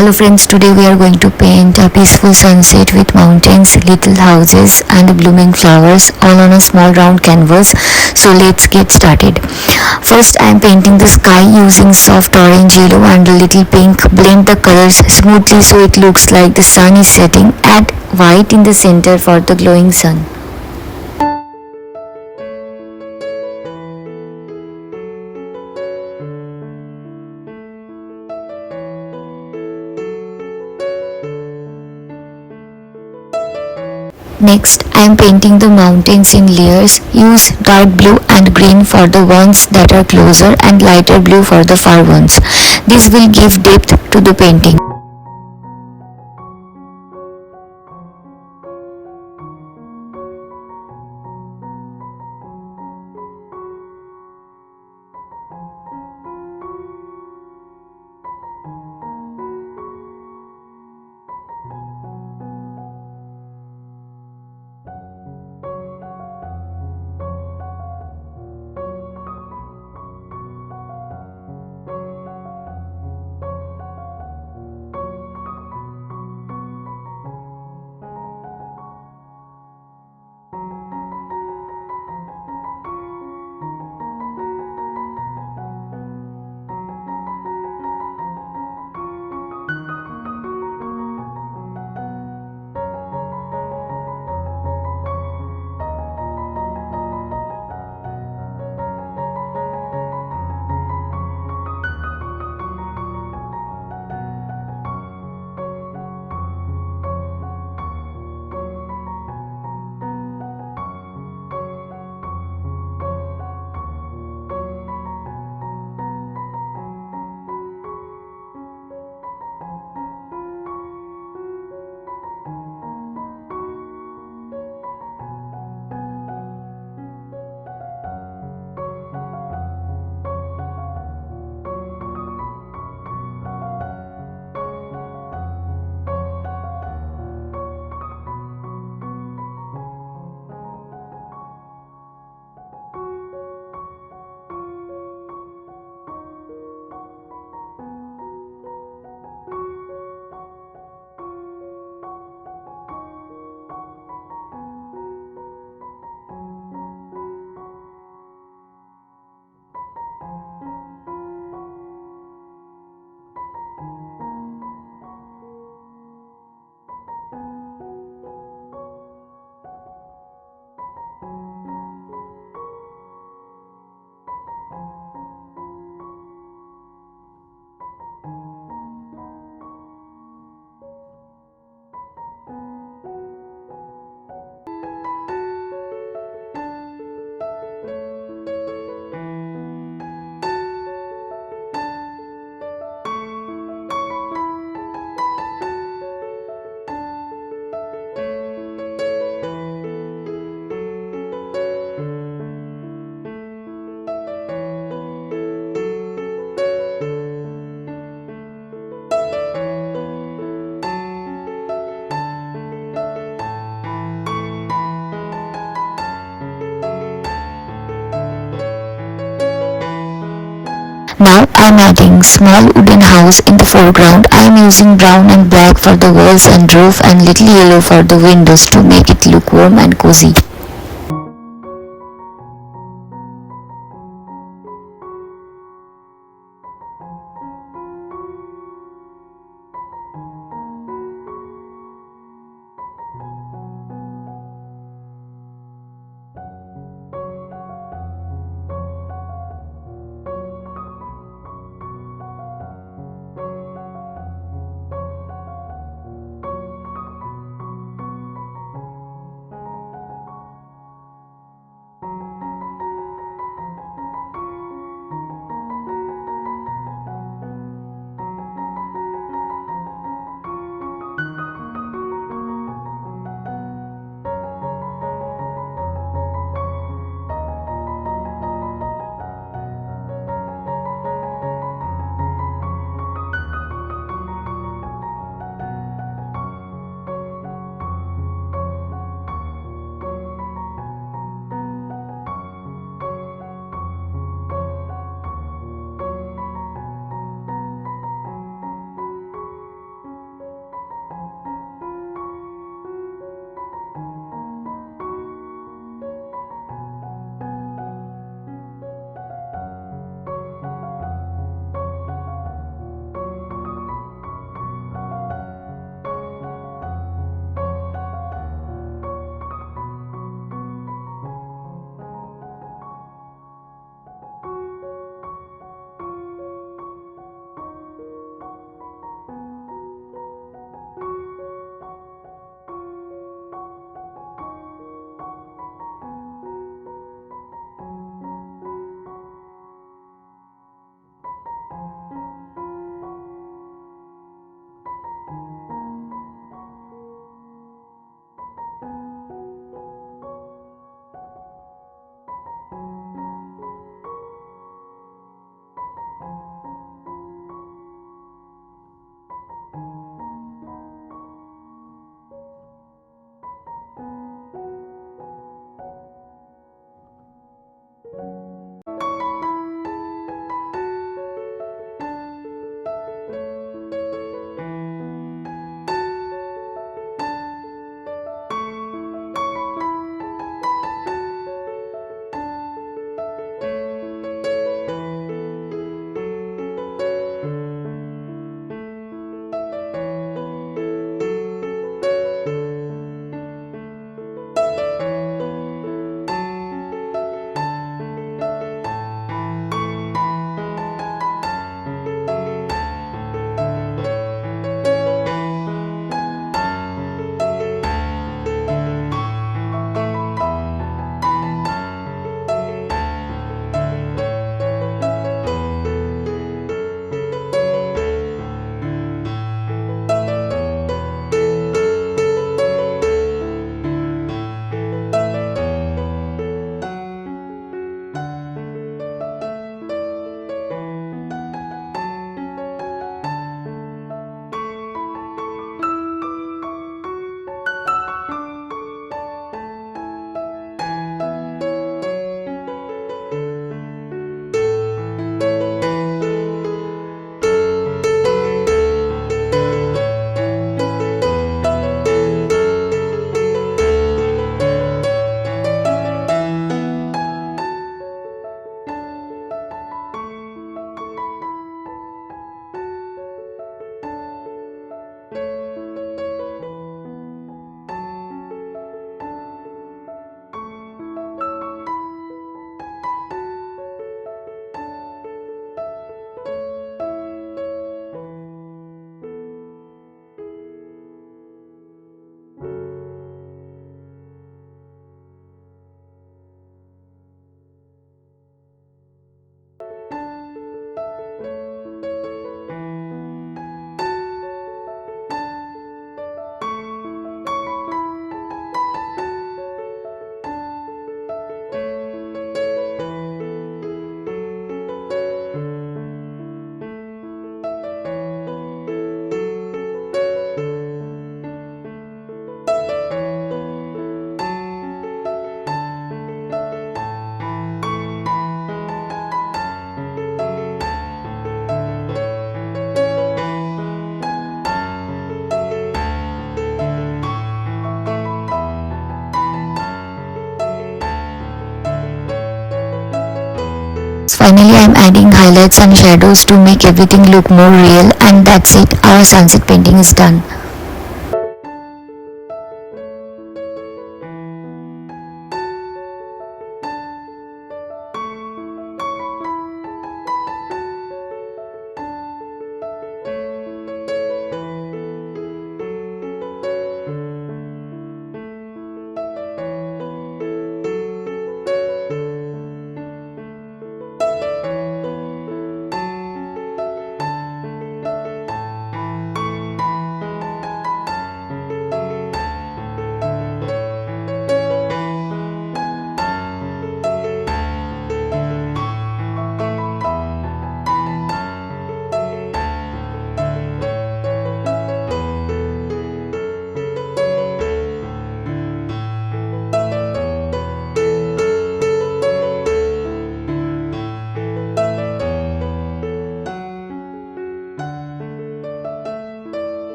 Hello friends, today we are going to paint a peaceful sunset with mountains, little houses and blooming flowers all on a small round canvas. So let's get started. First I am painting the sky using soft orange, yellow and a little pink. Blend the colors smoothly so it looks like the sun is setting. Add white in the center for the glowing sun. Next, I am painting the mountains in layers. Use dark blue and green for the ones that are closer and lighter blue for the far ones. This will give depth to the painting. Now I am adding small wooden house in the foreground. I am using brown and black for the walls and roof and little yellow for the windows to make it look warm and cozy. Finally, I'm adding highlights and shadows to make everything look more real, and that's it. Our sunset painting is done.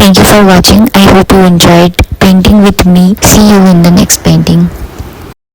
Thank you for watching. I hope you enjoyed painting with me. See you in the next painting.